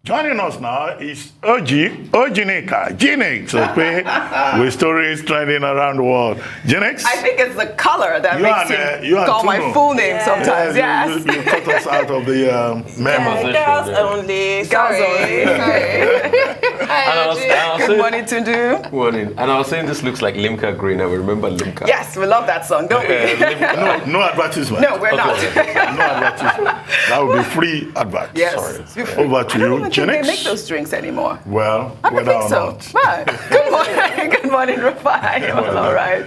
Joining us now is Ojineka, Okpe, with stories trending around the world. Jinex? I think it's the color that makes you call my full name sometimes. Yes. You cut us out of the memo. Girls only. Girls only. Good morning, Tundu. Good morning. And I was saying this looks like Limca Green. I remember Limca. Yes, we love that song, don't we? No advertisement. No, we're not. No advertisement. That would be free advert. Yes. Sorry. Over to you. They make those drinks anymore. Well, I don't think so. But good morning. Good morning, Rufai. All right.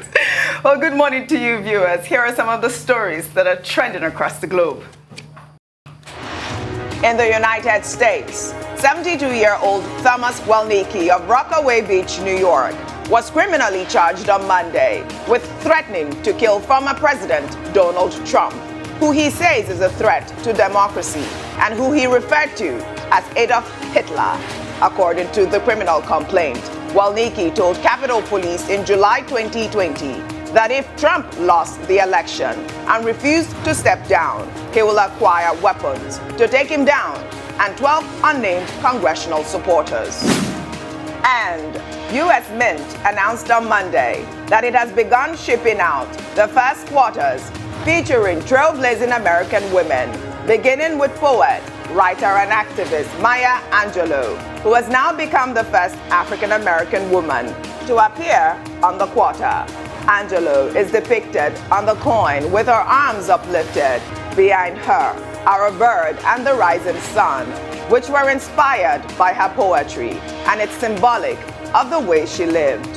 Well, good morning to you, viewers. Here are some of the stories that are trending across the globe. In the United States, 72-year-old Thomas Welnicki of Rockaway Beach, New York, was criminally charged on Monday with threatening to kill former President Donald Trump, who he says is a threat to democracy and who he referred to as Adolf Hitler, according to the criminal complaint. Welnicki told Capitol Police in July 2020 that if Trump lost the election and refused to step down, he will acquire weapons to take him down and 12 unnamed congressional supporters. And U.S. Mint announced on Monday that it has begun shipping out the first quarters featuring trailblazing American women, beginning with poet, writer, and activist Maya Angelou, who has now become the first African-American woman to appear on the quarter. Angelou is depicted on the coin with her arms uplifted. Behind her are a bird and the rising sun, which were inspired by her poetry, and it's symbolic of the way she lived.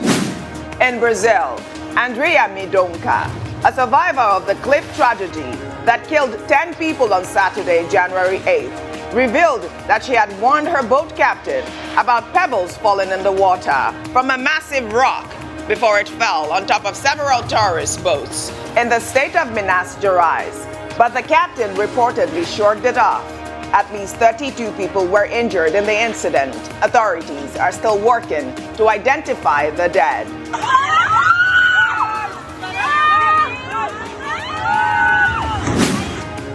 In Brazil, Andrea Midonka, a survivor of the cliff tragedy that killed 10 people on Saturday, January 8th, revealed that she had warned her boat captain about pebbles falling in the water from a massive rock before it fell on top of several tourist boats in the state of Minas Gerais. But the captain reportedly shrugged it off. At least 32 people were injured in the incident. Authorities are still working to identify the dead.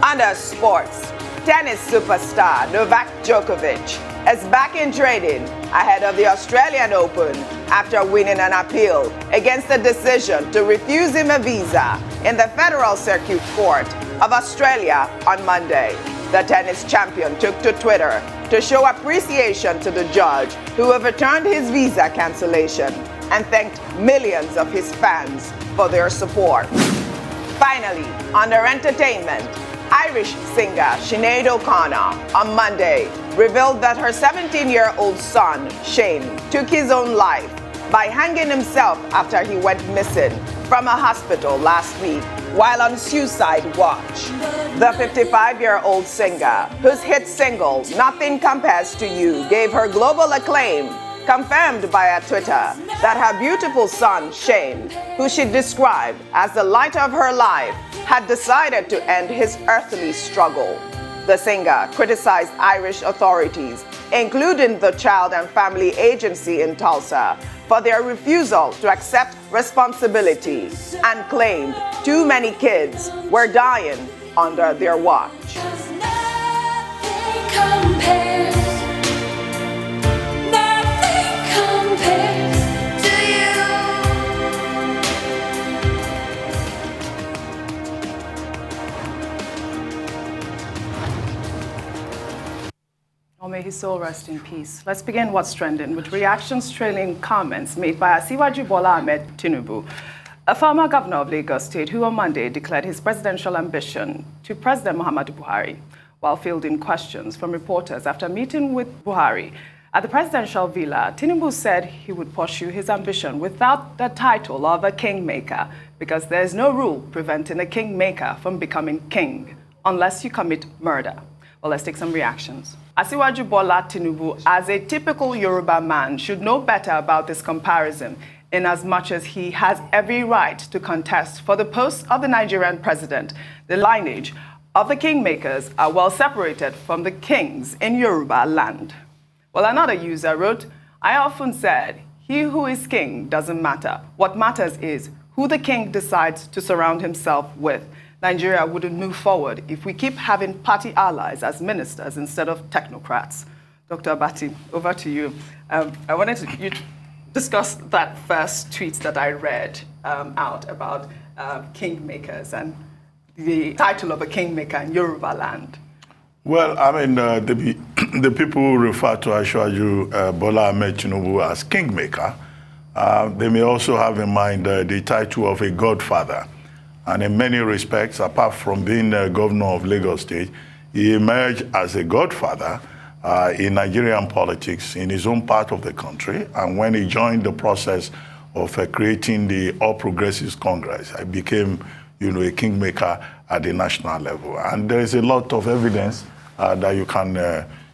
Under sports, tennis superstar Novak Djokovic is back in trading ahead of the Australian Open after winning an appeal against the decision to refuse him a visa in the Federal Circuit Court of Australia on Monday. The tennis champion took to Twitter to show appreciation to the judge who overturned his visa cancellation and thanked millions of his fans for their support. Finally, under entertainment, Irish singer Sinead O'Connor on Monday revealed that her 17-year-old son, Shane, took his own life by hanging himself after he went missing from a hospital last week while on suicide watch. The 55-year-old singer, whose hit single, Nothing Compares to You, gave her global acclaim, confirmed via Twitter that her beautiful son, Shane, who she described as the light of her life, had decided to end his earthly struggle. The singer criticized Irish authorities, including the Child and Family Agency in Tulsa, for their refusal to accept responsibility and claimed too many kids were dying under their watch. Oh, may his soul rest in peace. Let's begin what's trending with reactions trailing comments made by Asiwaju Bola Ahmed Tinubu, a former governor of Lagos State who on Monday declared his presidential ambition to President Muhammadu Buhari, while fielding questions from reporters after meeting with Buhari at the presidential villa. Tinubu said he would pursue his ambition without the title of a kingmaker because there is no rule preventing a kingmaker from becoming king unless you commit murder. Well, let's take some reactions. Asiwaju Bola Tinubu, as a typical Yoruba man, should know better about this comparison, in as much as he has every right to contest for the post of the Nigerian president. The lineage of the kingmakers are well separated from the kings in Yoruba land. Well, another user wrote, I often said, he who is king doesn't matter. What matters is who the king decides to surround himself with. Nigeria wouldn't move forward if we keep having party allies as ministers instead of technocrats. Dr. Abati, over to you. I wanted you to discuss that first tweet that I read out about kingmakers and the title of a kingmaker in Yoruba land. Well, I mean, the people who refer to Asiwaju Bola Ahmed Tinubu as kingmaker, they may also have in mind the title of a godfather. And in many respects, apart from being governor of Lagos State, he emerged as a godfather in Nigerian politics in his own part of the country. And when he joined the process of creating the All Progressives Congress, he became, a kingmaker at the national level. And there is a lot of evidence that you can,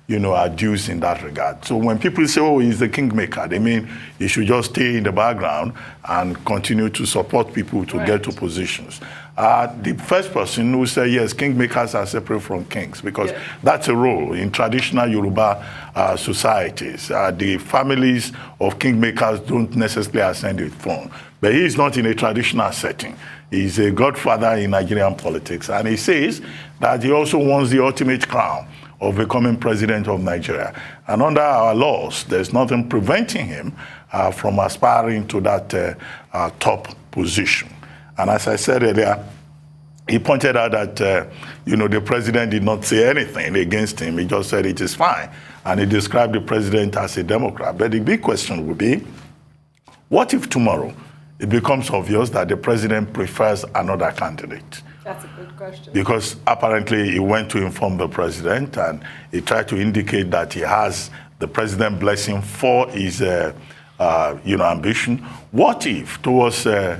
adduce in that regard. So when people say, oh, he's the kingmaker, they mean he should just stay in the background and continue to support people to get to positions. The first person who said, yes, kingmakers are separate from kings, because that's a role in traditional Yoruba societies. The families of kingmakers don't necessarily ascend the throne, but he is not in a traditional setting. He's a godfather in Nigerian politics, and he says that he also wants the ultimate crown of becoming president of Nigeria. And under our laws, there's nothing preventing him from aspiring to that top position. And as I said earlier, he pointed out that, the president did not say anything against him. He just said it is fine. And he described the president as a Democrat. But the big question would be, what if tomorrow it becomes obvious that the president prefers another candidate? That's a good question. Because apparently he went to inform the president and he tried to indicate that he has the president's blessing for his ambition. What if towards the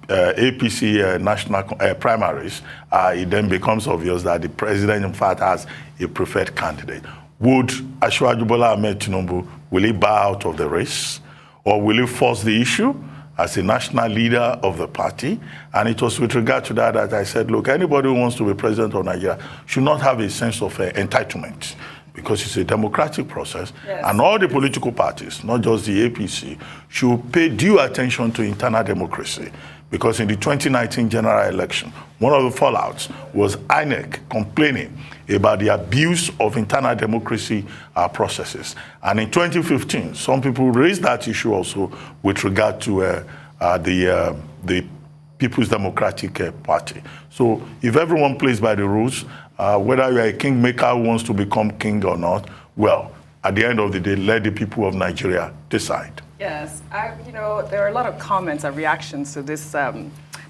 APC national primaries, it then becomes obvious that the president in fact has a preferred candidate? Would Asiwaju Bola Ahmed Tinubu, will he bow out of the race, or will he force the issue as a national leader of the party? And it was with regard to that I said, look, anybody who wants to be president of Nigeria should not have a sense of entitlement, because it's a democratic process. Yes. And all the political parties, not just the APC, should pay due attention to internal democracy. Because in the 2019 general election, one of the fallouts was INEC complaining about the abuse of internal democracy processes. And in 2015, some people raised that issue also with regard to the People's Democratic Party. So if everyone plays by the rules, whether you're a kingmaker who wants to become king or not, well, at the end of the day, let the people of Nigeria decide. Yes, there are a lot of comments and reactions to this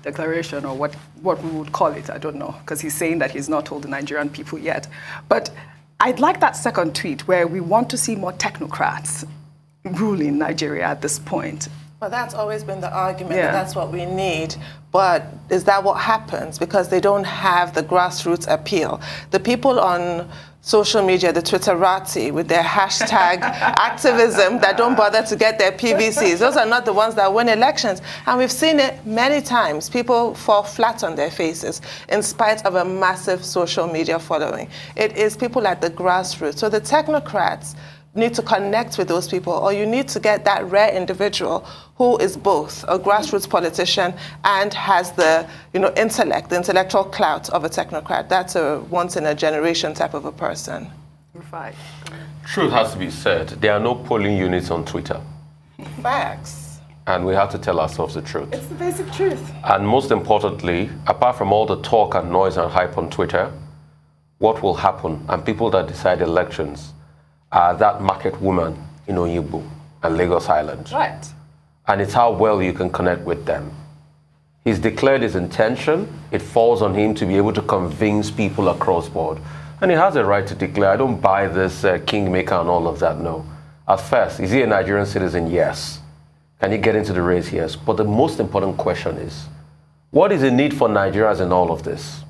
declaration, or what we would call it, I don't know, because he's saying that he's not told the Nigerian people yet. But I'd like that second tweet where we want to see more technocrats ruling Nigeria at this point. Well, that's always been the argument, that that's what we need. But is that what happens? Because they don't have the grassroots appeal. The people on social media, the Twitterati, with their hashtag activism that don't bother to get their PVCs, those are not the ones that win elections. And we've seen it many times. People fall flat on their faces in spite of a massive social media following. It is people at the grassroots. So the technocrats need to connect with those people, or you need to get that rare individual who is both a grassroots politician and has the intellect, the intellectual clout of a technocrat. That's a once-in-a-generation type of a person. Right. Truth has to be said. There are no polling units on Twitter. Facts. And we have to tell ourselves the truth. It's the basic truth. And most importantly, apart from all the talk and noise and hype on Twitter, what will happen, and people that decide elections, that market woman in Oyigbo and Lagos Island. Right. And it's how well you can connect with them. He's declared his intention. It falls on him to be able to convince people across board. And he has a right to declare, I don't buy this kingmaker and all of that, no. At first, is he a Nigerian citizen? Yes. Can he get into the race? Yes. But the most important question is, what is the need for Nigerians in all of this?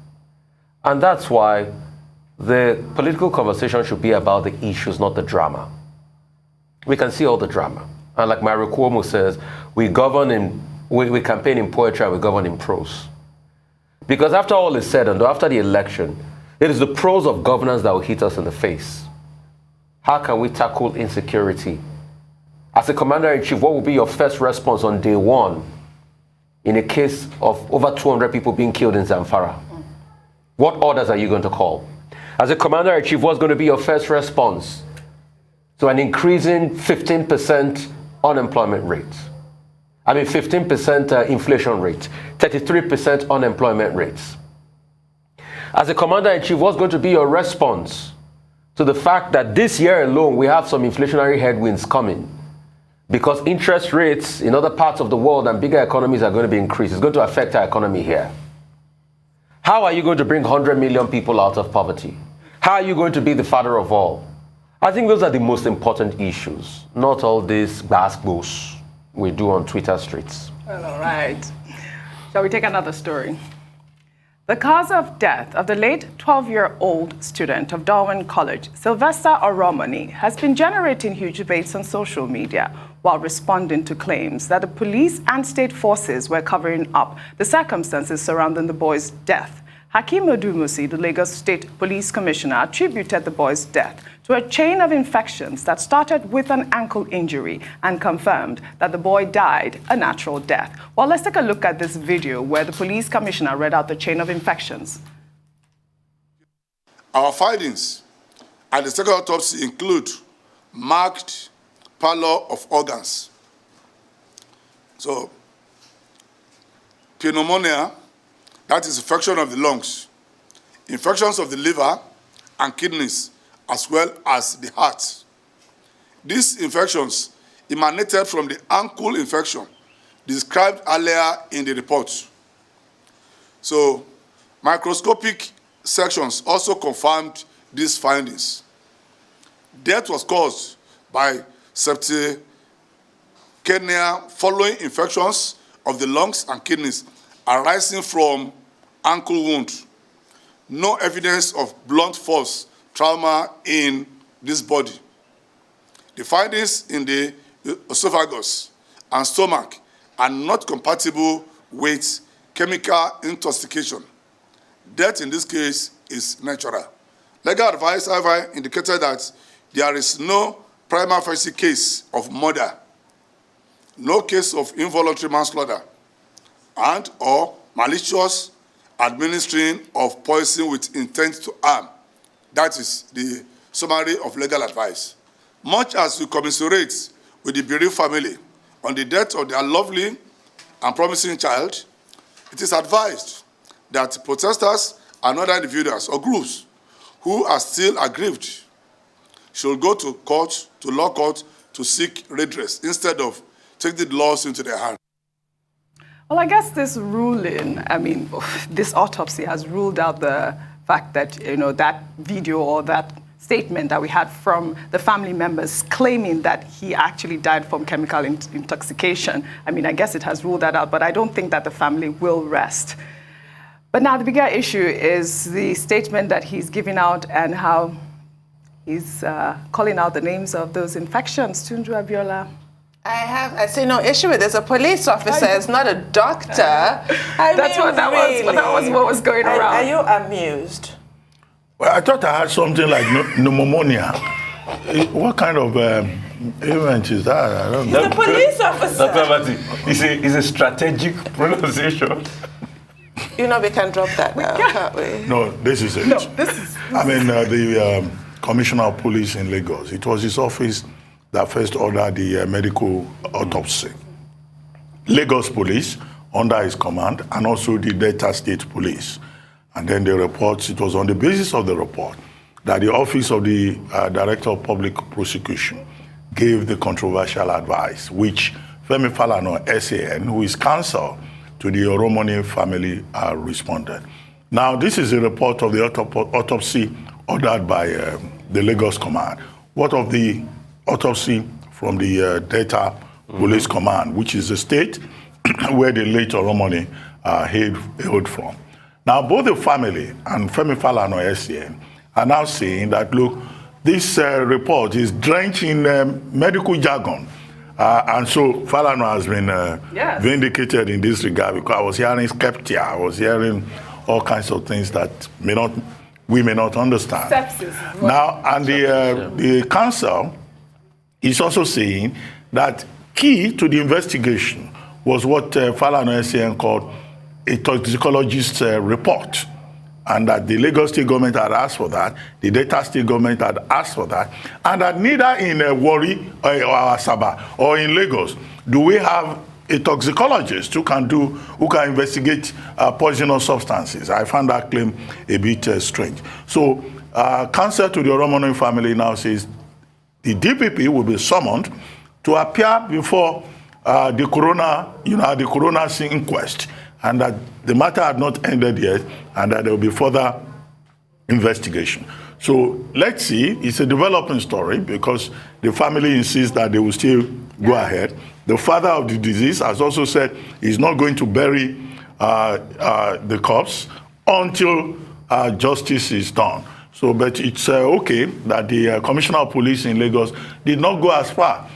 And that's why the political conversation should be about the issues, not the drama. We can see all the drama. And like Mario Cuomo says, we campaign in poetry and we govern in prose. Because after all is said and after the election, it is the prose of governance that will hit us in the face. How can we tackle insecurity? As a commander-in-chief, what will be your first response on day one in a case of over 200 people being killed in Zamfara? What orders are you going to call? As a commander-in-chief, what's going to be your first response to an increasing 15% unemployment rate. 15% inflation rate, 33% unemployment rates. As a commander-in-chief, what's going to be your response to the fact that this year alone we have some inflationary headwinds coming? Because interest rates in other parts of the world and bigger economies are going to be increased. It's going to affect our economy here. How are you going to bring 100 million people out of poverty? How are you going to be the father of all? I think those are the most important issues, not all these basketballs we do on Twitter streets. Well, all right. Shall we take another story? The cause of death of the late 12-year-old student of Darwin College, Sylvester, has been generating huge debates on social media while responding to claims that the police and state forces were covering up the circumstances surrounding the boy's death. Hakeem Odumosu, the Lagos State Police Commissioner, attributed the boy's death to a chain of infections that started with an ankle injury and confirmed that the boy died a natural death. Well, let's take a look at this video where the police commissioner read out the chain of infections. Our findings at the second autopsy include marked pallor of organs. So, pneumonia, that is infection of the lungs, infections of the liver and kidneys, as well as the heart. These infections emanated from the ankle infection described earlier in the report. So, microscopic sections also confirmed these findings. Death was caused by septicemia following infections of the lungs and kidneys arising from ankle wound. No evidence of blunt force trauma in this body. The findings in the esophagus and stomach are not compatible with chemical intoxication. Death in this case is natural. Legal advice, however, indicated that there is no prima facie case of murder, no case of involuntary manslaughter, and or malicious administering of poison with intent to harm. That is the summary of legal advice. Much as we commiserate with the bereaved family on the death of their lovely and promising child, it is advised that protesters and other individuals or groups who are still aggrieved should go to court, to law court, to seek redress instead of taking the laws into their hands. Well, I guess this ruling, this autopsy has ruled out the fact that, that video or that statement that we had from the family members claiming that he actually died from chemical intoxication. I guess it has ruled that out, but I don't think that the family will rest. But now the bigger issue is the statement that he's giving out and how he's calling out the names of those infections. Tunju Abiola. I see no issue with this. A police officer is not a doctor. That was what was going around. Are you amused? Well, I thought I had something like pneumonia. What kind of event is that? I don't know. He's a police officer. It's a strategic pronunciation. We can drop that now, can't we? No, this is it. No, this is... the Commissioner of Police in Lagos, it was his office that first ordered the medical autopsy. Lagos Police, under his command, and also the Delta State Police. And then the reports, it was on the basis of the report that the Office of the Director of Public Prosecution gave the controversial advice, which Femi Falana, SAN, who is counsel to the Oromoni family, responded. Now, this is a report of the autopsy ordered by the Lagos Command. What of the autopsy from the Delta Police Command, which is the state where the late Oromoni hailed from? Now, both the family and Femi Falana, SAN, are now saying that, look, this report is drenched in medical jargon. And so Falana has been vindicated in this regard, because I was hearing skeptia, I was hearing all kinds of things that we may not understand. Sepsis. Now, and the council is also saying that key to the investigation was what Falana SAN called a toxicologist report and that the Lagos State government had asked for that, the Delta State government had asked for that, and that neither in Warri or Asaba or in Lagos do we have a toxicologist who can investigate poisonous substances. I found that claim a bit strange. So, counsel to the Oromono family now says the DPP will be summoned to appear before the coroner inquest, and that the matter had not ended yet, and that there will be further investigation. So let's see. It's a developing story because the family insists that they will still go ahead. The father of the deceased has also said he's not going to bury the corpse until justice is done. So, but it's okay that the Commissioner of Police in Lagos did not go as far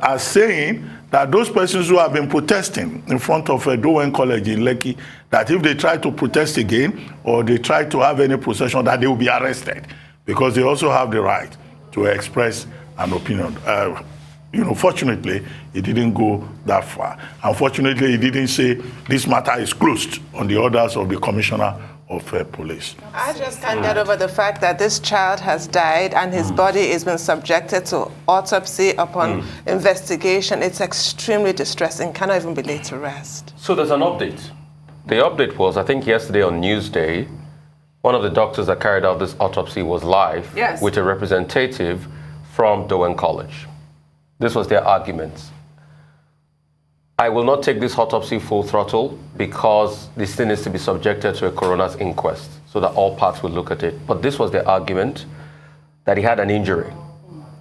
as saying that those persons who have been protesting in front of Dowen College in Lekki, that if they try to protest again or they try to have any procession, that they will be arrested because they also have the right to express an opinion. Fortunately, it didn't go that far. Unfortunately, it didn't say this matter is closed on the orders of the Commissioner of Police. I just can't get over the fact that this child has died and his body has been subjected to autopsy upon investigation. It's extremely distressing. Cannot even be laid to rest. So there's an update. The update was, I think yesterday on Newsday, one of the doctors that carried out this autopsy was live with a representative from Dowen College. This was their argument. I will not take this autopsy full throttle because this thing needs to be subjected to a coroner's inquest so that all parts will look at it. But this was their argument, that he had an injury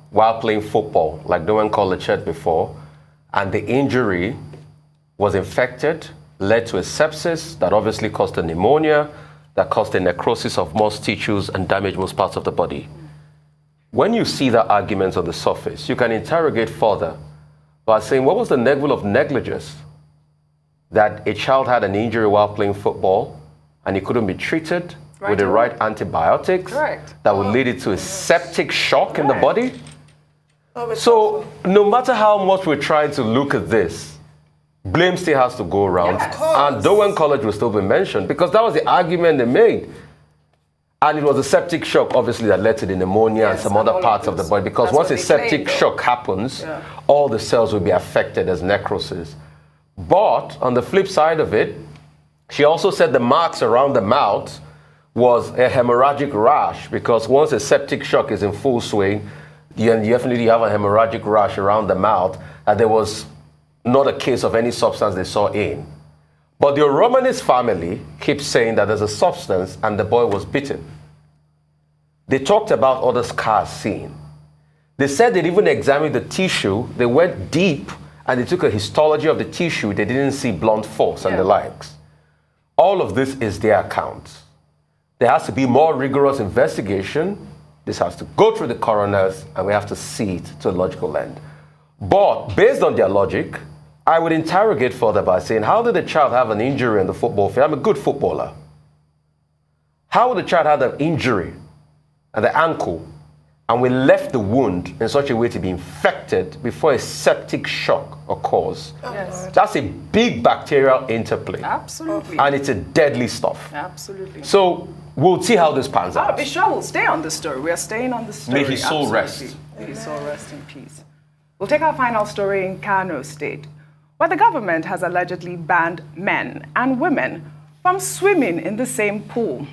while playing football, like Dowen College said before, and the injury was infected, led to a sepsis that obviously caused a pneumonia, that caused a necrosis of most tissues and damaged most parts of the body. When you see the arguments on the surface, you can interrogate further by saying, what was the level of negligence that a child had an injury while playing football and he couldn't be treated with the right antibiotics that would lead it to a septic shock in the body? So no matter how much we're trying to look at this, blame still has to go around. And Dowen College will still be mentioned because that was the argument they made. And it was a septic shock, obviously, that led to the pneumonia and some other parts of the body. Because once a septic shock happens, all the cells will be affected as necrosis. But on the flip side of it, she also said the marks around the mouth was a hemorrhagic rash. Because once a septic shock is in full swing, you definitely have a hemorrhagic rash around the mouth. And there was not a case of any substance they saw in. But the Romanis family keeps saying that there's a substance and the boy was bitten. They talked about other scars seen. They said they even examined the tissue. They went deep and they took a histology of the tissue. They didn't see blunt force and the likes. All of this is their account. There has to be more rigorous investigation. This has to go through the coroners and we have to see it to a logical end. But based on their logic, I would interrogate further by saying, how did the child have an injury on the football field? I'm a good footballer. How would the child have an injury at the ankle and we left the wound in such a way to be infected before a septic shock occurs? That's a big bacterial interplay. Absolutely. And it's a deadly stuff. Absolutely. So we'll see how this pans out. Be sure we'll stay on the story. We are staying on the story. May his soul rest. May his soul rest in peace. We'll take our final story in Kano State, where the government has allegedly banned men and women from swimming in the same pool.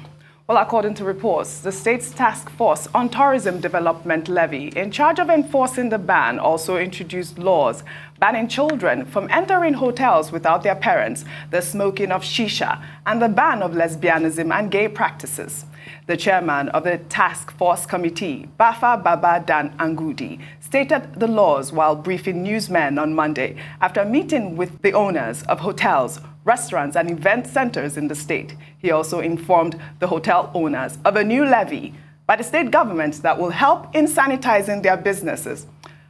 Well, according to reports, the state's task force on Tourism Development Levy, in charge of enforcing the ban, also introduced laws banning children from entering hotels without their parents, the smoking of shisha, and the ban of lesbianism and gay practices. The chairman of the task force committee, Bafa Baba Dan Angudi, stated the laws while briefing newsmen on Monday after meeting with the owners of hotels, restaurants, and event centers in the state. He also informed the hotel owners of a new levy by the state government that will help in sanitizing their businesses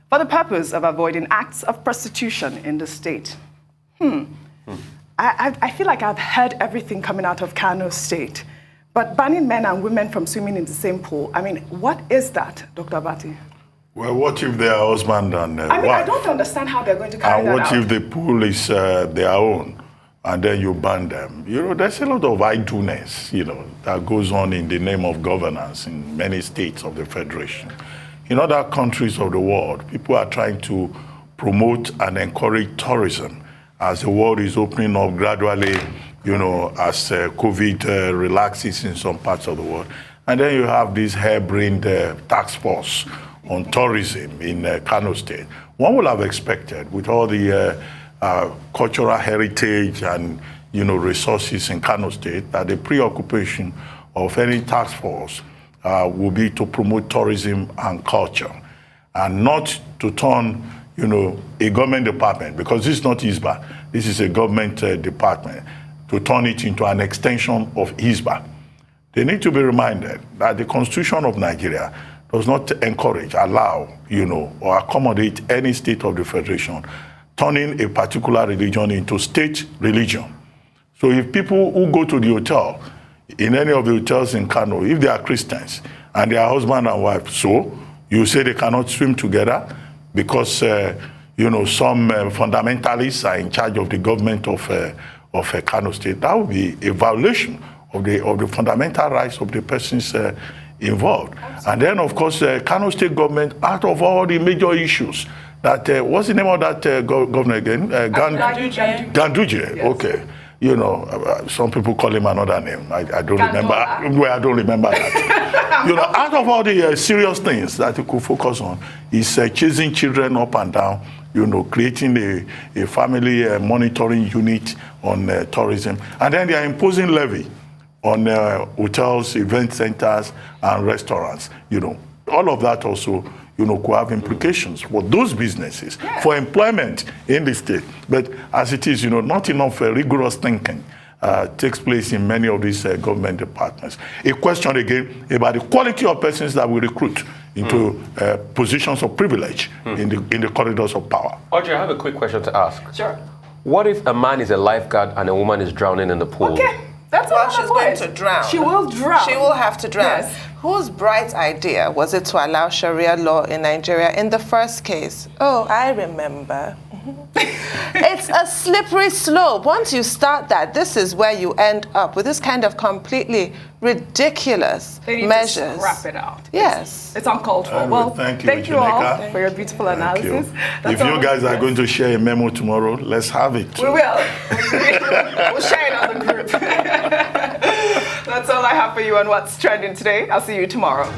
for the purpose of avoiding acts of prostitution in the state. I feel like I've heard everything coming out of Kano State, but banning men and women from swimming in the same pool, I mean, what is that, Dr. Abati? Well, what if they are husband and wife? I don't understand how they're going to carry that out. And what if the pool is their own? and then you ban them. There's a lot of idleness, that goes on in the name of governance in many states of the Federation. In other countries of the world, people are trying to promote and encourage tourism as the world is opening up gradually, as COVID relaxes in some parts of the world. And then you have this harebrained task force on tourism in Kano State. One would have expected, with all the cultural heritage and resources in Kano State, that the preoccupation of any task force will be to promote tourism and culture, and not to turn a government department, because this is not ISBA, this is a government department, to turn it into an extension of ISBA. They need to be reminded that the Constitution of Nigeria does not encourage, allow, or accommodate any state of the Federation turning a particular religion into state religion. So if people who go to the hotel, in any of the hotels in Kano, if they are Christians and they are husband and wife, so you say they cannot swim together because, some fundamentalists are in charge of the government of Kano State, that would be a violation of the fundamental rights of the persons involved. Absolutely. And then, of course, Kano State government, out of all the major issues, that what's the name of that governor again? Ganduje. Ganduje. Yes. Okay. Some people call him another name. I don't remember. Well, I don't remember that. Out of all the serious things that he could focus on, is chasing children up and down, creating a family monitoring unit on tourism. And then they are imposing levy on hotels, event centers, and restaurants. All of that also, could have implications for those businesses, for employment in the state. But as it is, not enough rigorous thinking takes place in many of these government departments. A question again about the quality of persons that we recruit into positions of privilege in the corridors of power. Audrey, I have a quick question to ask. Sure. What if a man is a lifeguard and a woman is drowning in the pool? Okay. That's she's going to drown. She will drown. She will have to drown. Yes. Whose bright idea was it to allow Sharia law in Nigeria in the first case? Oh, I remember. It's a slippery slope. Once you start that, this is where you end up with this kind of completely ridiculous measures. To scrap it out. Yes. It's uncalled for. Well, thank you all for your beautiful analysis. If you guys are going to share a memo tomorrow, let's have it. We will. We'll share it on the group. That's all I have for you on What's Trending today. I'll see you tomorrow.